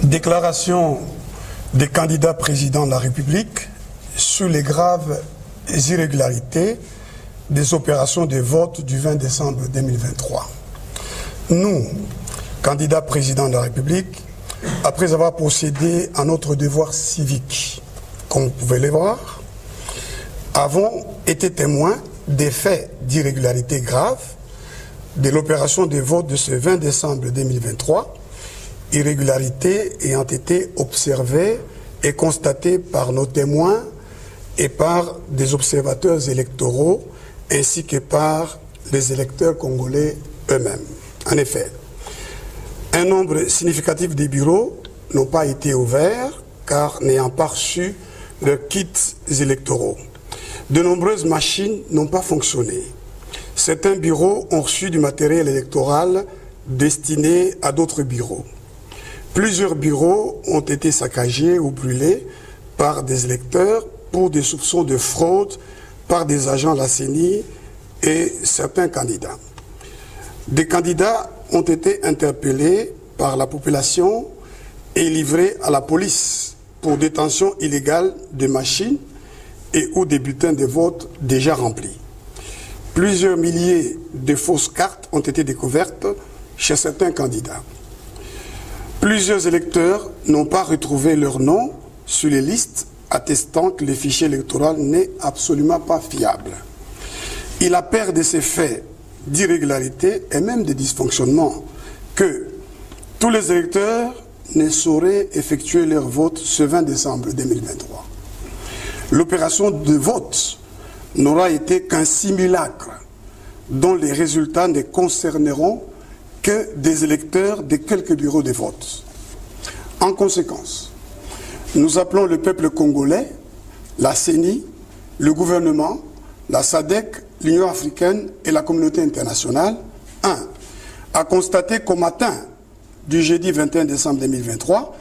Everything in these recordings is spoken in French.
Déclaration des candidats présidents de la République sur les graves irrégularités des opérations de vote du 20 décembre 2023. Nous, candidats présidents de la République, après avoir procédé à notre devoir civique, comme vous pouvez le voir, avons été témoins des faits d'irrégularité graves de l'opération de vote de ce 20 décembre 2023, irrégularités ayant été observées et constatées par nos témoins et par des observateurs électoraux ainsi que par les électeurs congolais eux-mêmes. En effet, un nombre significatif des bureaux n'ont pas été ouverts car n'ayant pas reçu leurs kits électoraux. De nombreuses machines n'ont pas fonctionné. Certains bureaux ont reçu du matériel électoral destiné à d'autres bureaux. Plusieurs bureaux ont été saccagés ou brûlés par des électeurs pour des soupçons de fraude par des agents de la CENI et certains candidats. Des candidats ont été interpellés par la population et livrés à la police pour détention illégale de machines et ou des bulletins de vote déjà remplis. Plusieurs milliers de fausses cartes ont été découvertes chez certains candidats. Plusieurs électeurs n'ont pas retrouvé leur nom sur les listes attestant que le fichier électoral n'est absolument pas fiable. Il appert de ces faits d'irrégularité et même de dysfonctionnement que tous les électeurs ne sauraient effectuer leur vote ce 20 décembre 2023. L'opération de vote n'aura été qu'un simulacre dont les résultats ne concerneront que des électeurs de quelques bureaux de vote. En conséquence, nous appelons le peuple congolais, la CENI, le gouvernement, la SADC, l'Union africaine et la communauté internationale, 1. À constater qu'au matin du jeudi 21 décembre 2023,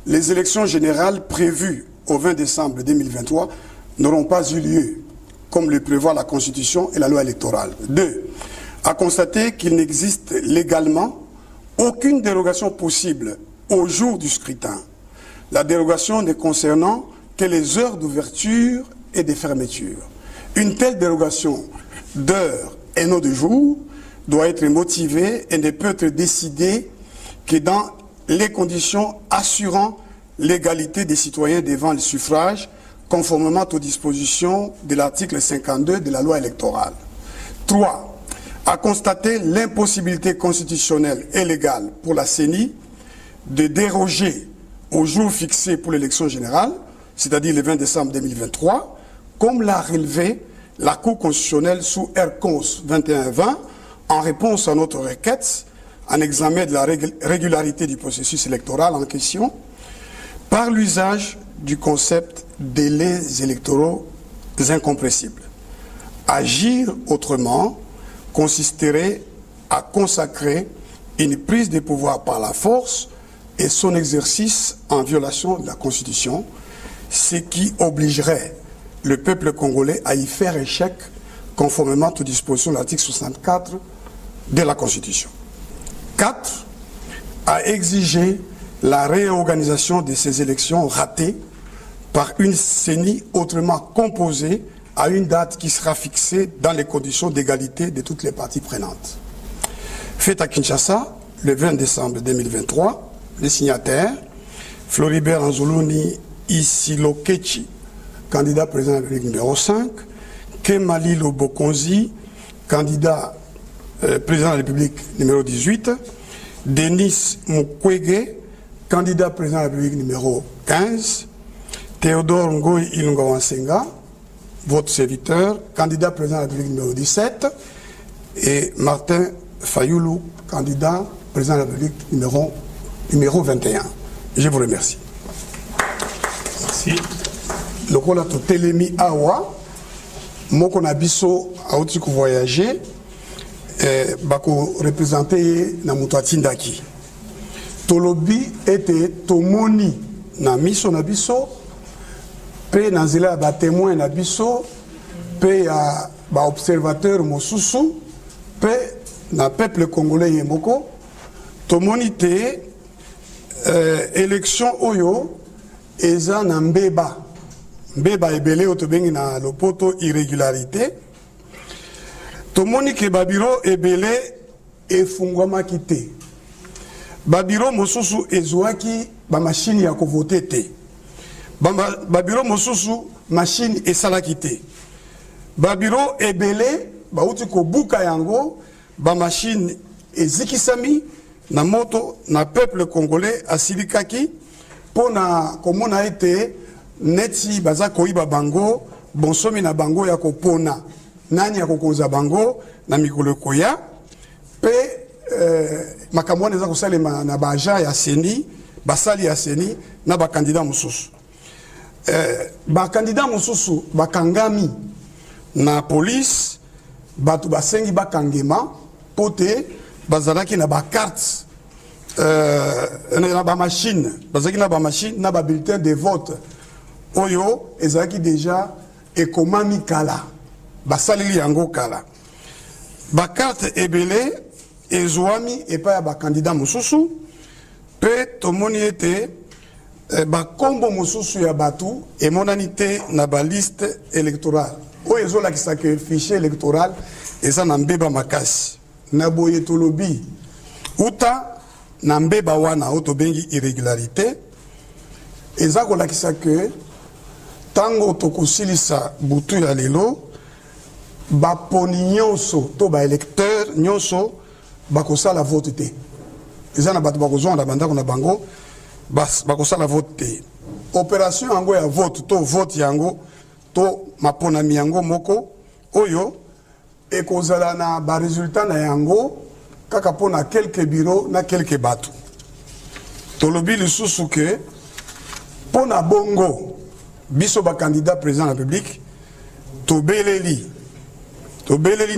les élections générales prévues au 20 décembre 2023 n'auront pas eu lieu, comme le prévoit la Constitution et la loi électorale. 2. À constater qu'il n'existe légalement aucune dérogation possible au jour du scrutin. La dérogation ne concernant que les heures d'ouverture et de fermeture. Une telle dérogation d'heure et non de jour doit être motivée et ne peut être décidée que dans les conditions assurant l'égalité des citoyens devant le suffrage, conformément aux dispositions de l'article 52 de la loi électorale. 3. À constater l'impossibilité constitutionnelle et légale pour la CENI de déroger au jour fixé pour l'élection générale, c'est-à-dire le 20 décembre 2023, comme l'a relevé la Cour constitutionnelle sous R-Cons 21-20, en réponse à notre requête, en examen de la régularité du processus électoral en question, par l'usage du concept délais électoraux incompressibles. Agir autrement consisterait à consacrer une prise de pouvoir par la force et son exercice en violation de la Constitution, ce qui obligerait le peuple congolais à y faire échec conformément aux dispositions de l'article 64 de la Constitution. 4. À exiger la réorganisation de ces élections ratées par une CENI autrement composée à une date qui sera fixée dans les conditions d'égalité de toutes les parties prenantes. Fait à Kinshasa, le 20 décembre 2023, les signataires, Floribert Anzuluni Isilokechi, candidat président de la République numéro 5, Kemali Lobokonzi, candidat président de la République numéro 18, Denis Mukwege, candidat président de la République numéro 15, Théodore Ngoï Ilunga-Wansenga, votre serviteur, candidat président de la République numéro 17, et Martin Fayoulou, candidat président de la République numéro 21. Je vous remercie. Merci. Le rôle de Telemi Awa, Moko Nabiso a aussi voyagé, bako représenté na Moutouatindaki. Tolobi était Tomoni na miso Nabiso, pe na zela ba témoin Nabiso, pe ya ba observateur Mosusu, pe na peuple congolais Yemoko, Tomoni te élection oyo eza na mbeba ebele otobengi na lopoto irrégularité tomoni ke babiro ebele efungwamaki te babiro mosusu ezwaki bamashini ya kovote te babiro mosusu mashini esalaki te babiro ebele bauti kobuka yango bamashini ezikisami na moto na peuple congolais asilikaki pona komona ete neti baza koyiba bango bonsomi na bango ya kopona nani ya kokonza bango na mikolo koya pe makambo wana eza kosalema na baagent ya seni basali ya seni na bakandida mosusu bakandida mosusu bakangami na police bato basengi bakangema po te bazalaki na bakarte na bamachine bazalaki na bamachine na babulletin de vote oyo ezalaki deja ekomami kala basaleli yango kala bakarte ebele ezwami epai ya bakandida mosusu pe tomoni ete bakombo mosusu ya bato emonani te na baliste électorale oyo ezolakisaka fichier électoral eza na mbeba makasi na boye tolobi uta na mbeba wana oyo tobengi irrégularité eza kolakisa ke tango tokosilisa butu ya lelo baponi nyonso to baélecteur nyonso bakosala vote te eza na bato bakozwanga na bandako na bango bakosala vote te opération yango ya vote to vote yango to maponami yango moko oyo ekozala na baresultat na yango kaka mpona quelques bureaux na quelques bato tolobi lisusu ke mpona bongo biso bakandidat président de la République tobeleli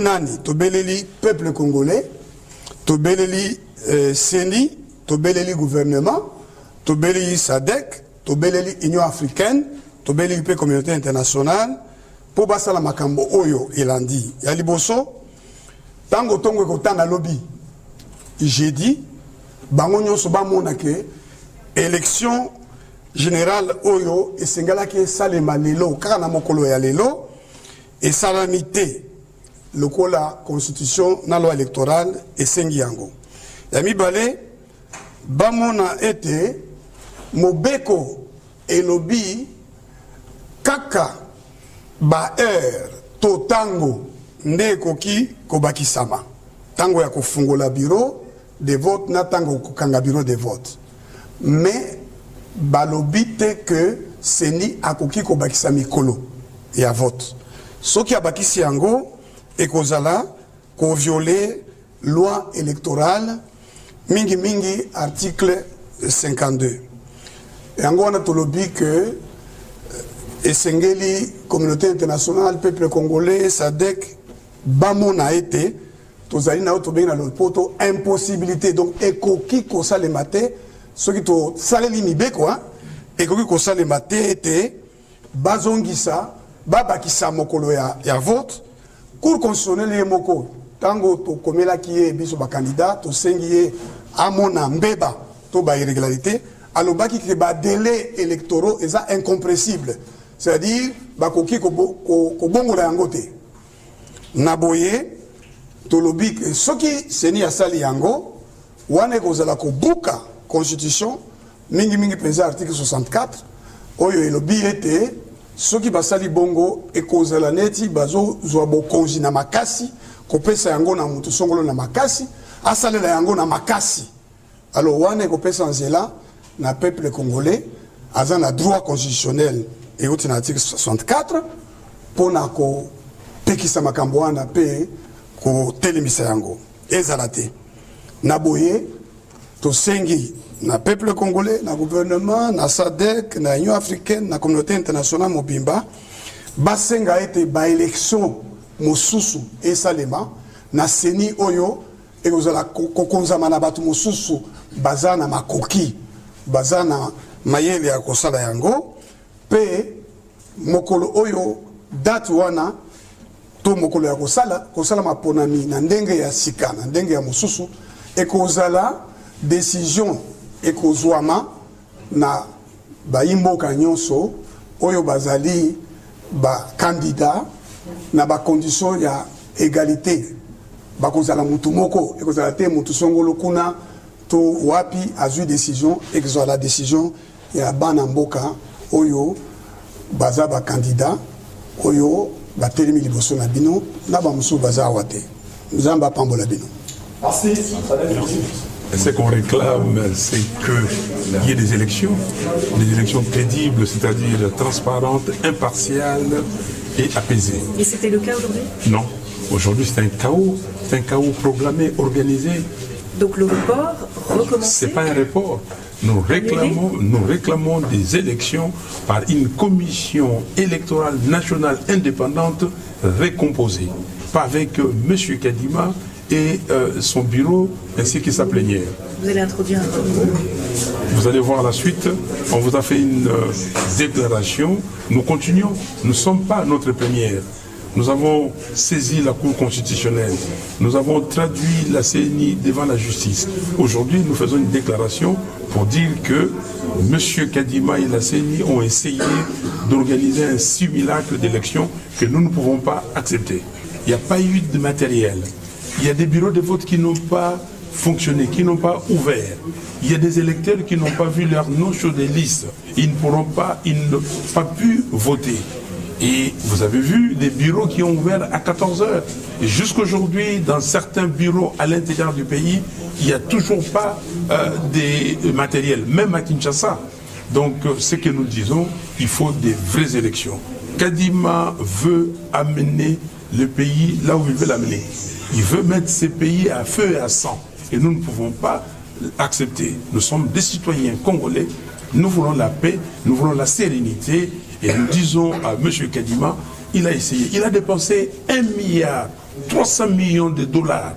nani tobeleli peuple congolais tobeleli seni tobeleli gouvernement tobeleli SADC tobeleli Union africaine tobeleli pe communauté internationale po basala makambo oyo elandi ya liboso tango tongo ekotanga lobi jeudi bango nyonso bamona ke élection générale oyo esengalaki esalema lelo kaka na mokolo ya lelo esalami te lokola constitution na loi électorale esengi yango ya mibale bamona ete mobeko elobi kaka ba heure to tango nde ekoki kobakisama tango ya kofungola bureau de vote na tango kokanga bureau de vote mais balobi te que seni akoki kobakisa mikolo ya vote soki abakisi yango ekozala kovioler loi électorale mingi article 52 yango wana tolobi que esengeli communauté internationale peuple congolais SADC bamona ete tozali na otobengi na lopoto impossibilité donc ekoki kosalema te soki tosaleli mibeko ekoki kosalema te ete bazongisa babakisa mokolo ya vote cour constitutionnelle ye moko tango tokomelaki ye biso bakandidat tosengi ye amona mbeba to bairrégularité alobaki ke badélai électoraux eza incompressible c'est-à-dire bakoki kobongola yango te na boye tolobi ke soki seni asali yango wana ekozala kobuka constitution mingi mpenza article 64 oyo elobi ete soki basali bongo ekozala neti bazozwa bokonzi na makasi kopesa yango na mutu songolo na makasi asalela yango na makasi alors wana ekopesa nzela na peuple congolais aza na droit constitutionnel euti na article 64 mpona kopekisa makambo wana mpe kotelemisa yango ezala te na boye tosengi na peuple congolais na gouvernement na SADC na Union africaine na communauté internationale mobimba basenga ete baélection mosusu esalema na seni oyo ekozala kokonzama na bato mosusu baza na makoki baza na mayele ya kosala yango pe mokolo oyo date wana to mokolo ya kosala maponami na ndenge ya sika na ndenge ya mosusu ekozala décision ekozwama na baimboka nyonso oyo bazali candidat na condition ya égalité bakozala mutu moko ekozala te mutu songolo kuna to wapi azui décision ekozala la décision ya bana mboka oyo baza candidat oyo batelemi liboso na bino na bamusu baza awa te nzamba pambola bino. Ce qu'on réclame, c'est qu'il y ait des élections crédibles, c'est-à-dire transparentes, impartiales et apaisées. Et c'était le cas aujourd'hui? Non. Aujourd'hui, c'est un chaos proclamé, organisé. Donc le report, recommencer? Ce n'est pas un report. Nous réclamons des élections par une commission électorale nationale indépendante récomposée. Pas avec M. Kadima et son bureau ainsi que sa plénière. Vous allez introduire un vote. Vous allez voir la suite. On vous a fait une déclaration. Nous continuons. Nous ne sommes pas notre plénière. Nous avons saisi la Cour constitutionnelle. Nous avons traduit la CNI devant la justice. Aujourd'hui, nous faisons une déclaration pour dire que M. Kadima et la CNI ont essayé d'organiser un simulacre d'élection que nous ne pouvons pas accepter. Il n'y a pas eu de matériel. Il y a des bureaux de vote qui n'ont pas fonctionné, qui n'ont pas ouvert. Il y a des électeurs qui n'ont pas vu leur nom sur des listes. Ils n'ont pas pu voter. Et vous avez vu des bureaux qui ont ouvert à 14 h. Et jusqu'aujourd'hui, dans certains bureaux à l'intérieur du pays, il n'y a toujours pas des matériels, même à Kinshasa. Donc, ce que nous disons, il faut des vraies élections. Kadima veut amener le pays là où il veut l'amener. Il veut mettre ce pays à feu et à sang. Et nous ne pouvons pas accepter. Nous sommes des citoyens congolais. Nous voulons la paix, nous voulons la sérénité. Et nous disons à M. Kadima, il a essayé. Il a dépensé 1,3 milliard de dollars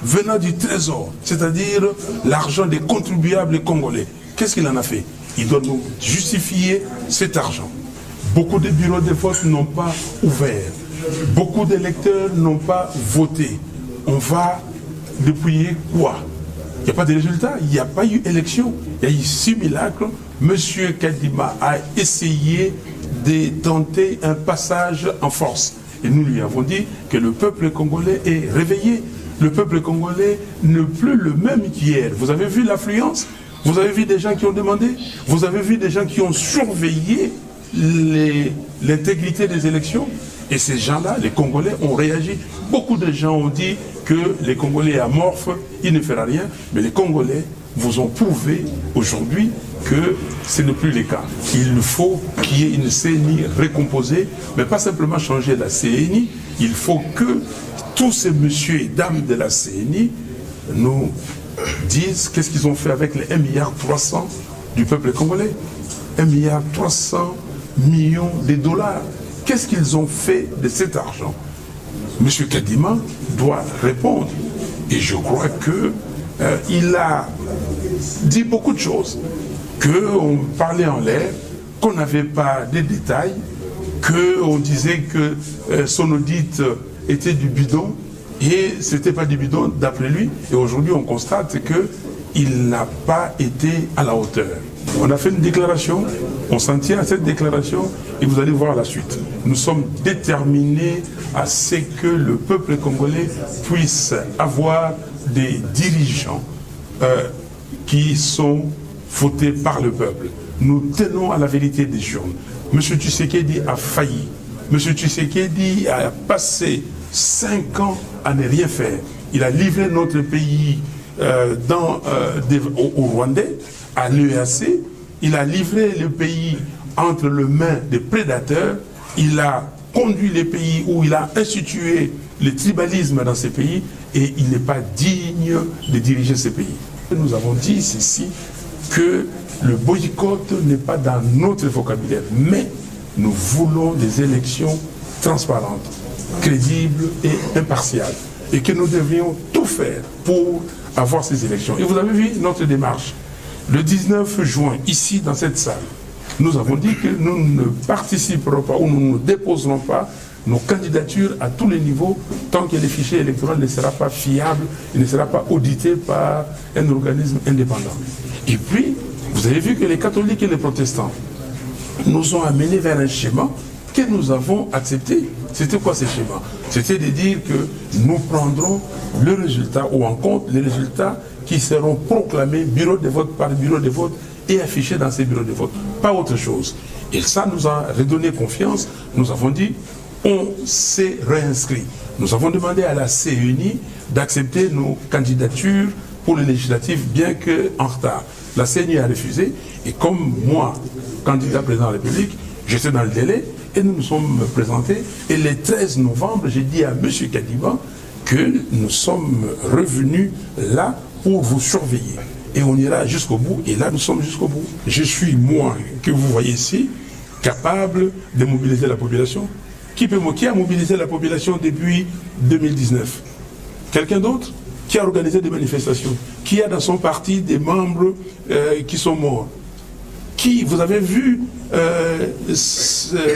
venant du trésor, c'est-à-dire l'argent des contribuables congolais. Qu'est-ce qu'il en a fait? Il doit nous justifier cet argent. Beaucoup de bureaux de vote n'ont pas ouvert. Beaucoup d'électeurs n'ont pas voté. On va dépouiller quoi? Il n'y a pas de résultat, il n'y a pas eu élection, il y a eu simulacre. Monsieur Kadima a essayé de tenter un passage en force. Et nous lui avons dit que le peuple congolais est réveillé. Le peuple congolais n'est plus le même qu'hier. Vous avez vu l'affluence? Vous avez vu des gens qui ont demandé? Vous avez vu des gens qui ont surveillé l'intégrité des élections? Et ces gens-là, les Congolais, ont réagi. Beaucoup de gens ont dit que les Congolais amorphes, il ne fera rien. Mais les Congolais vous ont prouvé aujourd'hui que ce n'est plus le cas. Il faut qu'il y ait une CNI récomposée, mais pas simplement changer la CNI. Il faut que tous ces messieurs et dames de la CNI nous disent qu'est-ce qu'ils ont fait avec les 1,3 milliard du peuple congolais. 1,3 milliard de dollars. Qu'est-ce qu'ils ont fait de cet argent? M. Kadima doit répondre. Et je crois qu'il a dit beaucoup de choses. Qu'on parlait en l'air, qu'on n'avait pas de détails, qu'on disait que son audit était du bidon, et ce n'était pas du bidon d'après lui. Et aujourd'hui, on constate qu'il n'a pas été à la hauteur. On a fait une déclaration, on s'en tient à cette déclaration, et vous allez voir la suite. Nous sommes déterminés à ce que le peuple congolais puisse avoir des dirigeants qui sont votés par le peuple. Nous tenons à la vérité des urnes. M. Tshisekedi a failli. M. Tshisekedi a passé 5 ans à ne rien faire. Il a livré notre pays au Rwandais, à l'EAC. Il a livré le pays entre les mains des prédateurs. Il a conduit les pays où il a institué le tribalisme dans ces pays et il n'est pas digne de diriger ces pays. Nous avons dit ceci, que le boycott n'est pas dans notre vocabulaire, mais nous voulons des élections transparentes, crédibles et impartiales, et que nous devrions tout faire pour avoir ces élections. Et vous avez vu notre démarche. Le 19 juin, ici, dans cette salle, nous avons dit que nous ne participerons pas ou nous ne déposerons pas nos candidatures à tous les niveaux tant que le fichier électoral ne sera pas fiable, il ne sera pas audité par un organisme indépendant. Et puis, vous avez vu que les catholiques et les protestants nous ont amenés vers un schéma que nous avons accepté. C'était quoi ce schéma? C'était de dire que nous prendrons le résultat ou en compte les résultats qui seront proclamés bureau de vote par bureau de vote et affichés dans ces bureaux de vote. Pas autre chose. Et ça nous a redonné confiance. Nous avons dit, on s'est réinscrit. Nous avons demandé à la CENI d'accepter nos candidatures pour les législatives, bien qu'en retard. La CENI a refusé. Et comme moi, candidat président de la République, j'étais dans le délai et nous nous sommes présentés. Et le 13 novembre, j'ai dit à M. Kadiba que nous sommes revenus là pour vous surveiller. Et on ira jusqu'au bout. Et là, nous sommes jusqu'au bout. Je suis, moi, que vous voyez ici, capable de mobiliser la population. Qui a mobilisé la population depuis 2019? Quelqu'un d'autre? Qui a organisé des manifestations? Qui a dans son parti des membres qui sont morts? Qui, vous avez vu,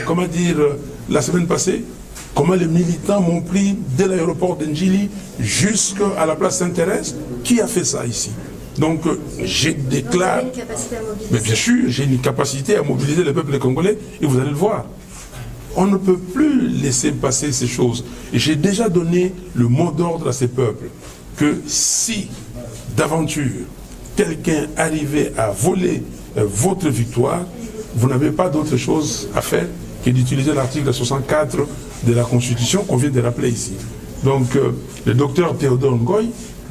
comment dire, la semaine passée, comment les militants m'ont pris dès l'aéroport d'Ndjili jusqu'à la place Sainte-Thérèse? Qui a fait ça ici? Donc, je déclare... Donc, vous avez une capacité à mobiliser. Mais bien sûr, j'ai une capacité à mobiliser le peuple congolais, et vous allez le voir. On ne peut plus laisser passer ces choses. Et j'ai déjà donné le mot d'ordre à ces peuples, que si, d'aventure, quelqu'un arrivait à voler votre victoire, vous n'avez pas d'autre chose à faire que d'utiliser l'article 64 de la Constitution qu'on vient de rappeler ici. Donc, le docteur Théodore Ngoy,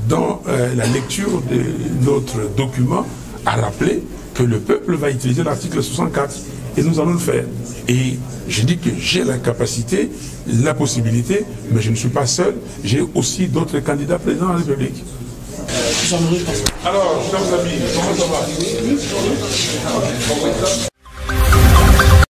dans la lecture de notre document, a rappelé que le peuple va utiliser l'article 64. Et nous allons le faire. Et je dis que j'ai la capacité, la possibilité, mais je ne suis pas seul. J'ai aussi d'autres candidats présidents de la République. Alors, chers amis, comment ça va?